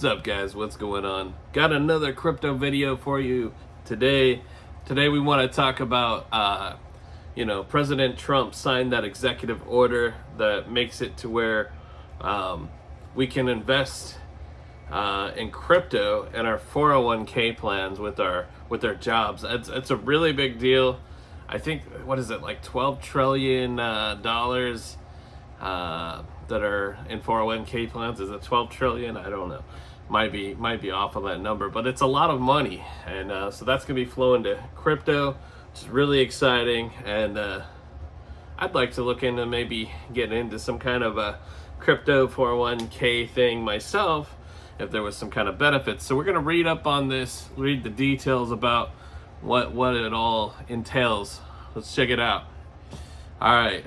What's up, guys? What's going on? Got another crypto video for you today. Today we want to talk about President Trump signed that executive order that makes it to where we can invest in crypto in our 401k plans with our jobs. It's a really big deal. I think, what is it, like $12 trillion dollars that are in 401k plans. Is it 12 trillion? I don't know. Might be off on that number, but it's a lot of money, and so that's gonna be flowing to crypto, which is really exciting. And I'd like to look into maybe getting into some kind of a crypto 401k thing myself, if there was some kind of benefits. So we're gonna read up on this, read the details about what it all entails. Let's check it out. All right.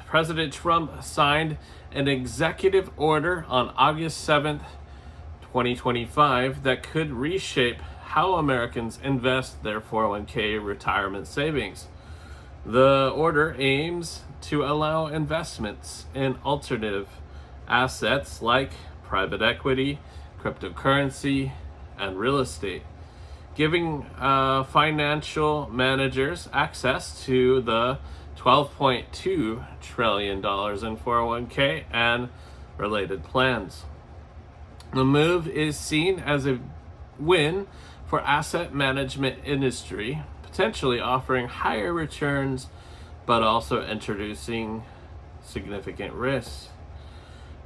President Trump signed an executive order on August 7th, 2025 that could reshape how Americans invest their 401k retirement savings. The order aims to allow investments in alternative assets like private equity, cryptocurrency, and real estate, giving financial managers access to the $12.2 trillion in 401k and related plans. The move is seen as a win for asset management industry, potentially offering higher returns, but also introducing significant risks.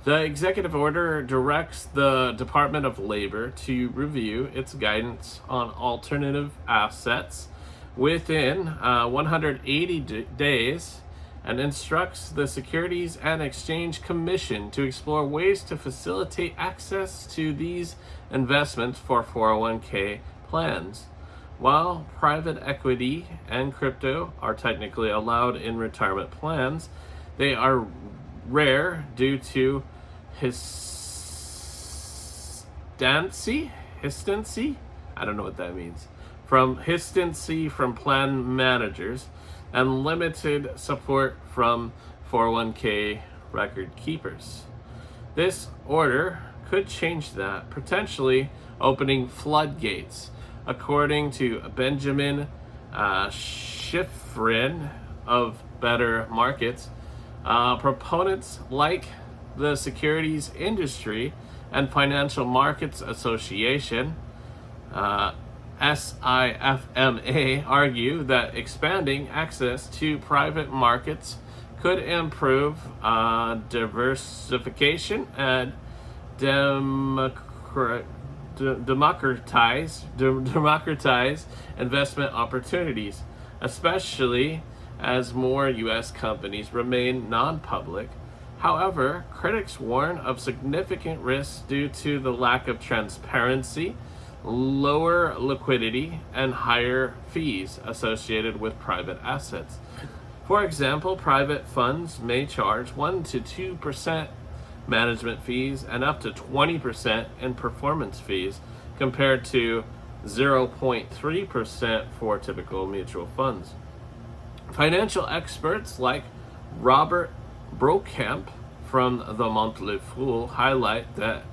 The executive order directs the Department of Labor to review its guidance on alternative assets within 180 days, and instructs the Securities and Exchange Commission to explore ways to facilitate access to these investments for 401k plans. While private equity and crypto are technically allowed in retirement plans, they are rare due to hesitancy? I don't know what that means. Hesitancy from plan managers and limited support from 401k record keepers. This order could change that, potentially opening floodgates. According to Benjamin Schifrin of Better Markets, proponents like the Securities Industry and Financial Markets Association, SIFMA, argue that expanding access to private markets could improve diversification and democratize investment opportunities, especially as more U.S. companies remain non-public. However, critics warn of significant risks due to the lack of transparency, lower liquidity, and higher fees associated with private assets. For example, private funds may charge 1 to 2% management fees and up to 20% in performance fees, compared to 0.3% for typical mutual funds. Financial experts like Robert Brokamp from the Motley Fool highlight that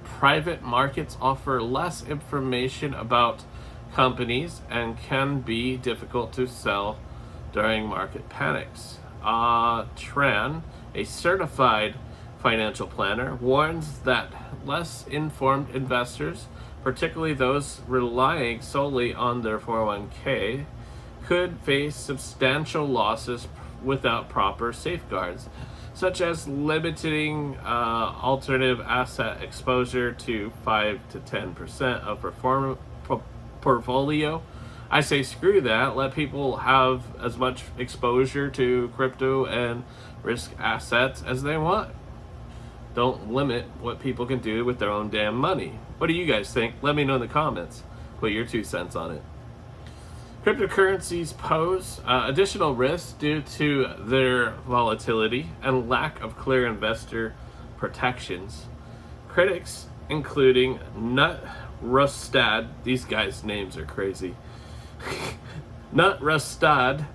private markets offer less information about companies and can be difficult to sell during market panics. Tran, a certified financial planner, warns that less informed investors, particularly those relying solely on their 401k, could face substantial losses without proper safeguards, such as limiting alternative asset exposure to 5 to 10% of portfolio. I say screw that. Let people have as much exposure to crypto and risk assets as they want. Don't limit what people can do with their own damn money. What do you guys think? Let me know in the comments. Put your 2 cents on it. Cryptocurrencies pose additional risks due to their volatility and lack of clear investor protections. Critics, including Nut Rustad, these guys' names are crazy, Nut Rustad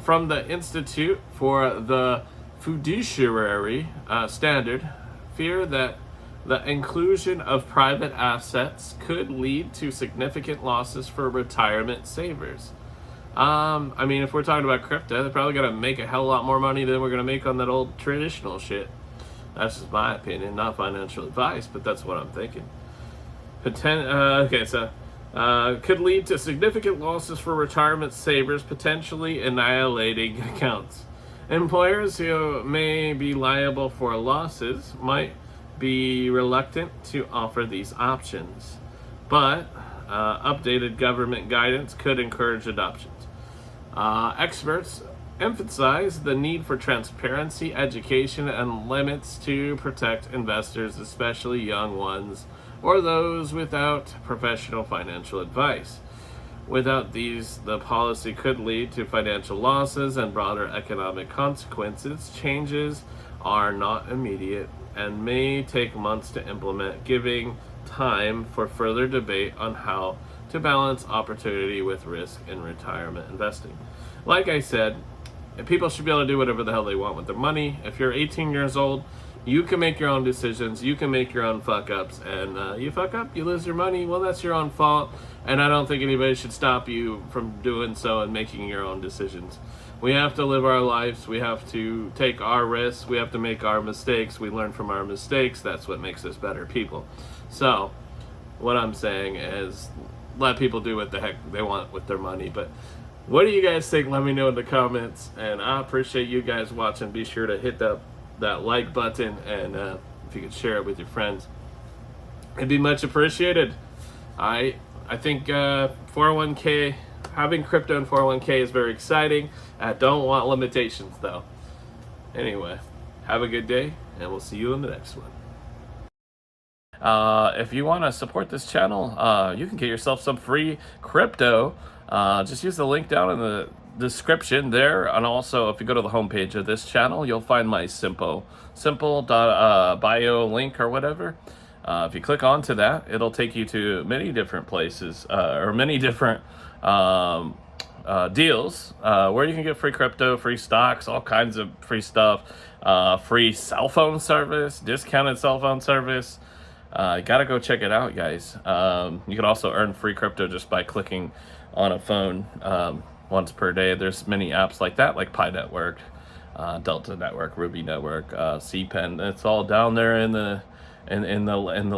from the Institute for the Fiduciary Standard, fear that The inclusion of private assets could lead to significant losses for retirement savers. I mean, if we're talking about crypto, they're probably going to make a hell of a lot more money than we're going to make on that old traditional shit. That's just my opinion, not financial advice, but that's what I'm thinking. Could lead to significant losses for retirement savers, potentially annihilating accounts. Employers who may be liable for losses might be reluctant to offer these options, but updated government guidance could encourage adoptions. Experts emphasize the need for transparency, education, and limits to protect investors, especially young ones or those without professional financial advice. Without these, the policy could lead to financial losses and broader economic consequences. Changes are not immediate and may take months to implement, giving time for further debate on how to balance opportunity with risk in retirement investing. Like I said, people should be able to do whatever the hell they want with their money. If you're 18 years old, you can make your own decisions, you can make your own fuck ups, and you fuck up, you lose your money, well, that's your own fault, and I don't think anybody should stop you from doing so and making your own decisions. We have to live our lives, we have to take our risks, we have to make our mistakes, we learn from our mistakes, that's what makes us better people. So, what I'm saying is, let people do what the heck they want with their money, but what do you guys think? Let me know in the comments, and I appreciate you guys watching. Be sure to hit that like button, and if you could share it with your friends, it'd be much appreciated. I think 401k, having crypto in 401k is very exciting. I don't want limitations though. Anyway, have a good day, and we'll see you in the next one. If you want to support this channel, you can get yourself some free crypto. Just use the link down in the description there, and also if you go to the homepage of this channel, you'll find my simple.bio link or whatever. If you click onto that, it'll take you to many different places or many different deals where you can get free crypto, free stocks, all kinds of free stuff, free cell phone service, discounted cell phone service. You gotta go check it out, guys. You can also earn free crypto just by clicking on a phone once per day. There's many apps like that, like Pi Network, Delta Network, Ruby Network, CPEN. It's all down there in the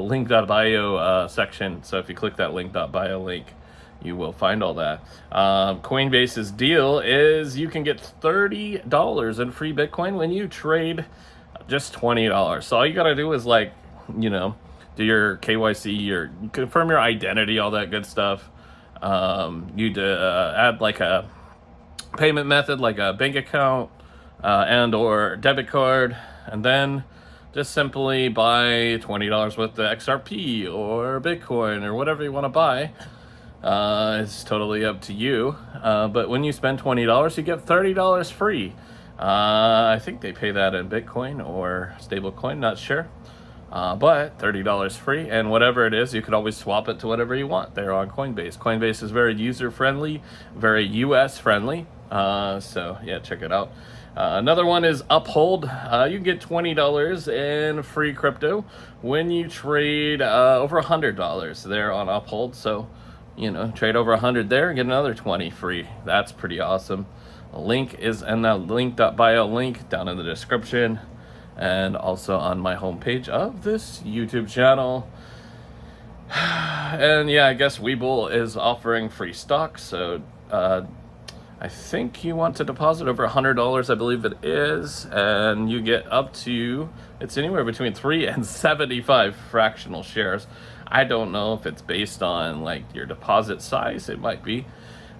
link.bio section. So if you click that link.bio link, you will find all that. Coinbase's deal is you can get $30 in free Bitcoin when you trade just $20. So all you gotta do is do your KYC, or confirm your identity, all that good stuff. You'd add like a payment method, like a bank account and or debit card, and then just simply buy $20 worth of XRP or Bitcoin or whatever you want to buy. It's totally up to you. But when you spend $20, you get $30 free. I think they pay that in Bitcoin or stablecoin, not sure. But $30 free, and whatever it is, you can always swap it to whatever you want there on Coinbase. Coinbase is very user-friendly, very US-friendly, so yeah, check it out. Another one is Uphold. You get $20 in free crypto when you trade over $100 there on Uphold, so trade over 100 there and get another 20 free. That's pretty awesome. The link is in that link.bio link down in the description, and also on my homepage of this YouTube channel. And yeah, I guess Webull is offering free stocks, so I think you want to deposit over $100, I believe it is, and you get up to, it's anywhere between 3 and 75 fractional shares. I don't know if it's based on like your deposit size, it might be.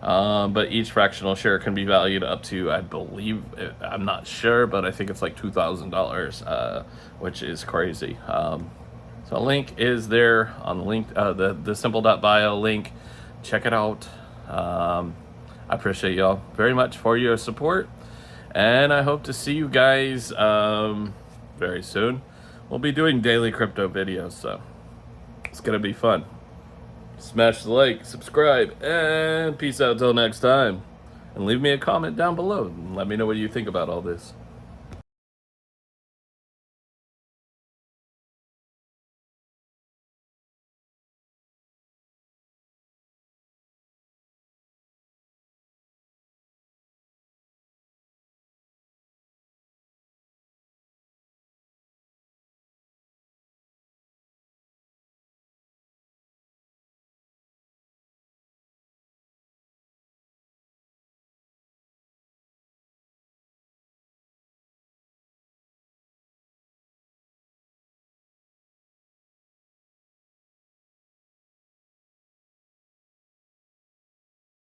But each fractional share can be valued up to, I believe, I'm not sure, but I think it's like $2,000, which is crazy. So a link is there on the link, the simple.bio link. Check it out. I appreciate y'all very much for your support, and I hope to see you guys very soon. We'll be doing daily crypto videos, so it's gonna be fun. Smash the like, subscribe, and peace out till next time. And leave me a comment down below and let me know what you think about all this.